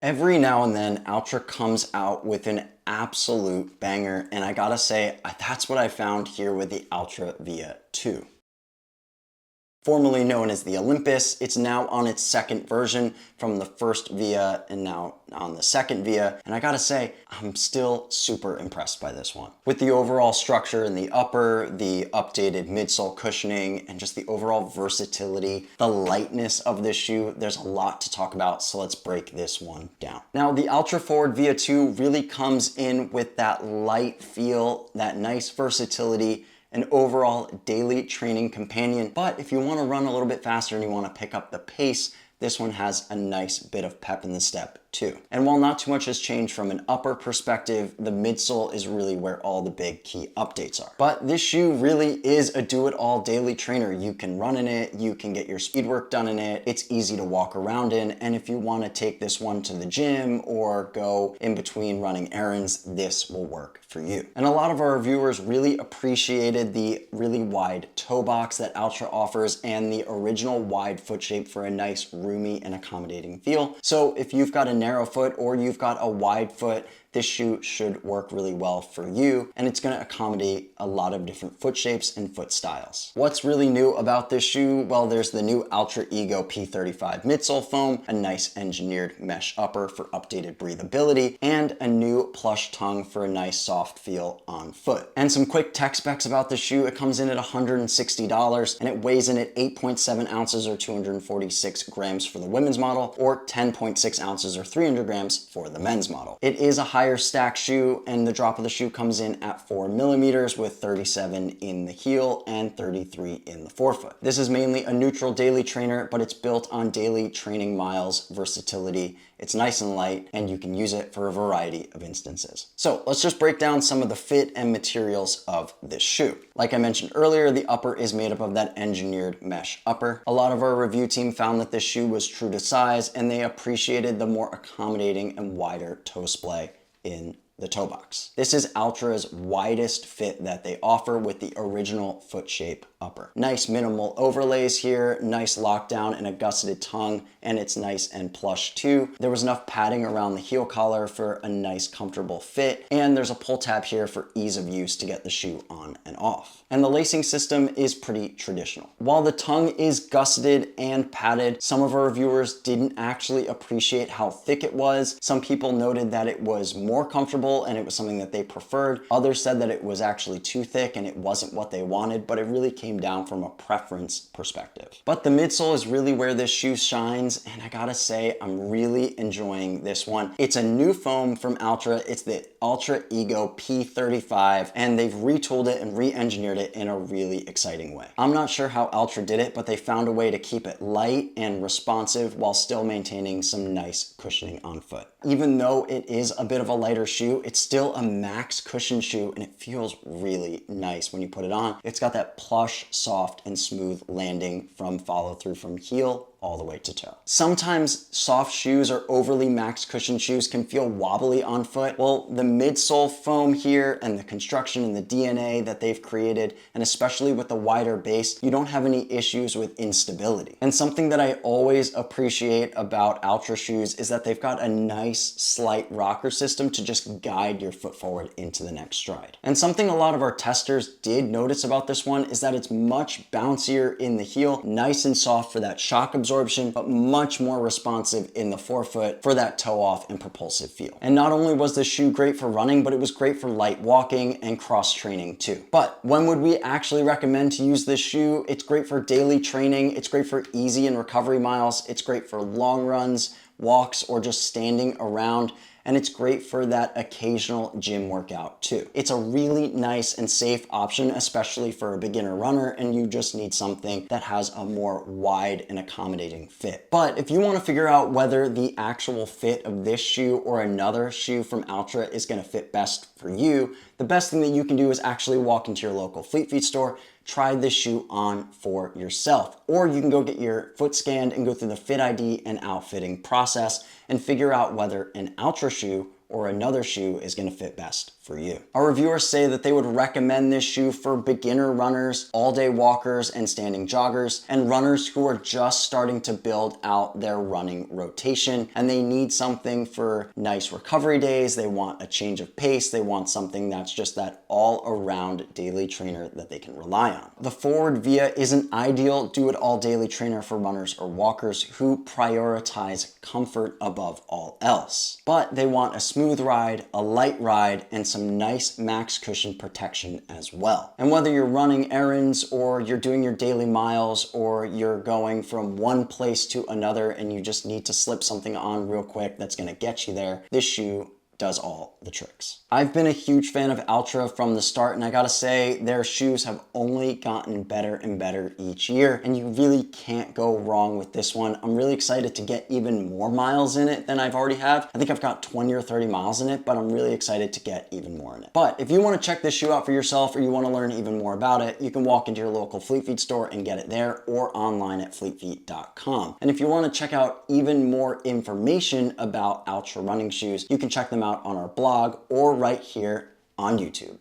Every now and then, Altra comes out with an absolute banger, and I gotta say, that's what I found here with the Altra Via 2. Formerly known as the Olympus, it's now on its second version from the first Via and now on the second Via. And I gotta say, I'm still super impressed by this one. With the overall structure in the upper, the updated midsole cushioning, and just the overall versatility, the lightness of this shoe, there's a lot to talk about, so let's break this one down. Now, the Altra FWD Via 2 really comes in with that light feel, that nice versatility, an overall daily training companion. But if you want to run a little bit faster and you want to pick up the pace, this one has a nice bit of pep in the step too. And while not too much has changed from an upper perspective, the midsole is really where all the big key updates are. But this shoe really is a do-it-all daily trainer. You can run in it, you can get your speed work done in it, it's easy to walk around in, and if you want to take this one to the gym or go in between running errands, this will work for you. And a lot of our reviewers really appreciated the really wide toe box that Altra offers and the original wide foot shape for a nice roomy and accommodating feel. So if you've got a narrow foot or you've got a wide foot, this shoe should work really well for you, and it's going to accommodate a lot of different foot shapes and foot styles. What's really new about this shoe? Well, there's the new Altra EGO P35 midsole foam, a nice engineered mesh upper for updated breathability, and a new plush tongue for a nice soft feel on foot. And some quick tech specs about the shoe: it comes in at $160 and it weighs in at 8.7 ounces or 246 grams for the women's model, or 10.6 ounces or 300 grams for the men's model. It is a higher stack shoe, and the drop of the shoe comes in at 4 millimeters with 37 in the heel and 33 in the forefoot. This is mainly a neutral daily trainer, but it's built on daily training miles versatility. It's nice and light, and you can use it for a variety of instances. So let's just break down some of the fit and materials of this shoe. Like I mentioned earlier, the upper is made up of that engineered mesh upper. A lot of our review team found that this shoe was true to size, and they appreciated the more accommodating and wider toe splay in the toe box. This is Altra's widest fit that they offer with the original foot shape upper. Nice minimal overlays here, nice lockdown and a gusseted tongue, and it's nice and plush too. There was enough padding around the heel collar for a nice comfortable fit, and there's a pull tab here for ease of use to get the shoe on and off. And the lacing system is pretty traditional. While the tongue is gusseted and padded, some of our reviewers didn't actually appreciate how thick it was. Some people noted that it was more comfortable and it was something that they preferred. Others said that it was actually too thick and it wasn't what they wanted, but it really came down from a preference perspective. But the midsole is really where this shoe shines, and I gotta say, I'm really enjoying this one. It's a new foam from Altra. It's the Altra EGO P35, and they've retooled it and re-engineered it in a really exciting way. I'm not sure how Altra did it, but they found a way to keep it light and responsive while still maintaining some nice cushioning on foot. Even though it is a bit of a lighter shoe, it's still a max cushion shoe, and it feels really nice when you put it on. It's got that plush, soft, and smooth landing from follow through from heel all the way to toe. Sometimes soft shoes or overly max cushion shoes can feel wobbly on foot. Well, the midsole foam here and the construction and the DNA that they've created, and especially with the wider base, you don't have any issues with instability. And something that I always appreciate about Altra shoes is that they've got a nice slight rocker system to just guide your foot forward into the next stride. And something a lot of our testers did notice about this one is that it's much bouncier in the heel, nice and soft for that shock absorption, but much more responsive in the forefoot for that toe off and propulsive feel. And not only was the shoe great for running, but it was great for light walking and cross training too. But when would we actually recommend to use this shoe? It's great for daily training. It's great for easy and recovery miles. It's great for long runs, walks, or just standing around. And it's great for that occasional gym workout too. It's a really nice and safe option, especially for a beginner runner, and you just need something that has a more wide and accommodating fit. But if you want to figure out whether the actual fit of this shoe or another shoe from Altra is going to fit best for you, the best thing that you can do is actually walk into your local Fleet Feet store, try this shoe on for yourself. Or you can go get your foot scanned and go through the Fit ID and outfitting process and figure out whether an Altra shoe or another shoe is going to fit best for you. Our reviewers say that they would recommend this shoe for beginner runners, all-day walkers, and standing joggers, and runners who are just starting to build out their running rotation, and they need something for nice recovery days. They want a change of pace. They want something that's just that all-around daily trainer that they can rely on. The Forward Via is an ideal do-it-all daily trainer for runners or walkers who prioritize comfort above all else. But they want a smooth ride, a light ride, and some nice max cushion protection as well. And whether you're running errands or you're doing your daily miles or you're going from one place to another and you just need to slip something on real quick that's going to get you there, this shoe does all the tricks. I've been a huge fan of Altra from the start, and I gotta say their shoes have only gotten better and better each year, and you really can't go wrong with this one. I'm really excited to get even more miles in it than I've already have. I think I've got 20 or 30 miles in it, but I'm really excited to get even more in it. But if you want to check this shoe out for yourself or you want to learn even more about it, you can walk into your local Fleet Feet store and get it there or online at fleetfeet.com. And if you want to check out even more information about Altra running shoes, you can check them out on our blog or right here on YouTube.